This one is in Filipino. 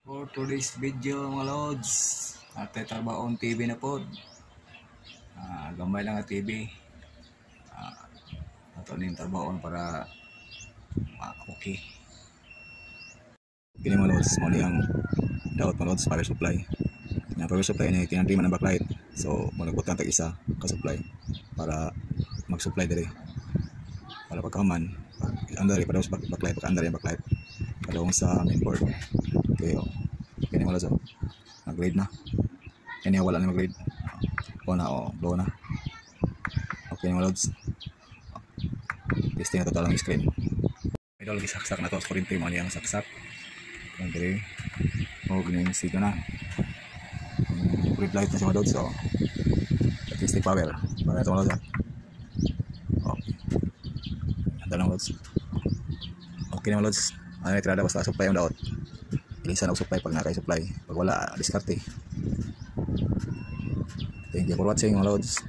For today's video mga lods, ate trabaho TV na po. Gamay lang ang TV. Ito na yung trabaho para okay. Kini mga lods, muli ang daot mga lods, power supply. Yung power supply ini kinandriman ang backlight. So, malagot lang tag-isa ka-supply para mag-supply diri. Para pagkaman, andar para sa backlight, pagka-andar yung backlight. Kalawang sa mainboard. Okay, kini mga lods, nag-grade na. Kini wala na mag-grade. O na, blow na. Okay mga lods. Testing na total ang screen. Ito lagi saksak na to. Kuryente mo niyang saksak. Okay. O, ganyan siga na. Red light na siya mga lods. So, testing power. Para ito mga lods. Okay. Handa lang lods. Okay na mga lods. Ano yung tirada basta supply yung daot. Ilisa na supply pag nakay-supply. Pag wala, diskarte. Thank you for watching mga lods.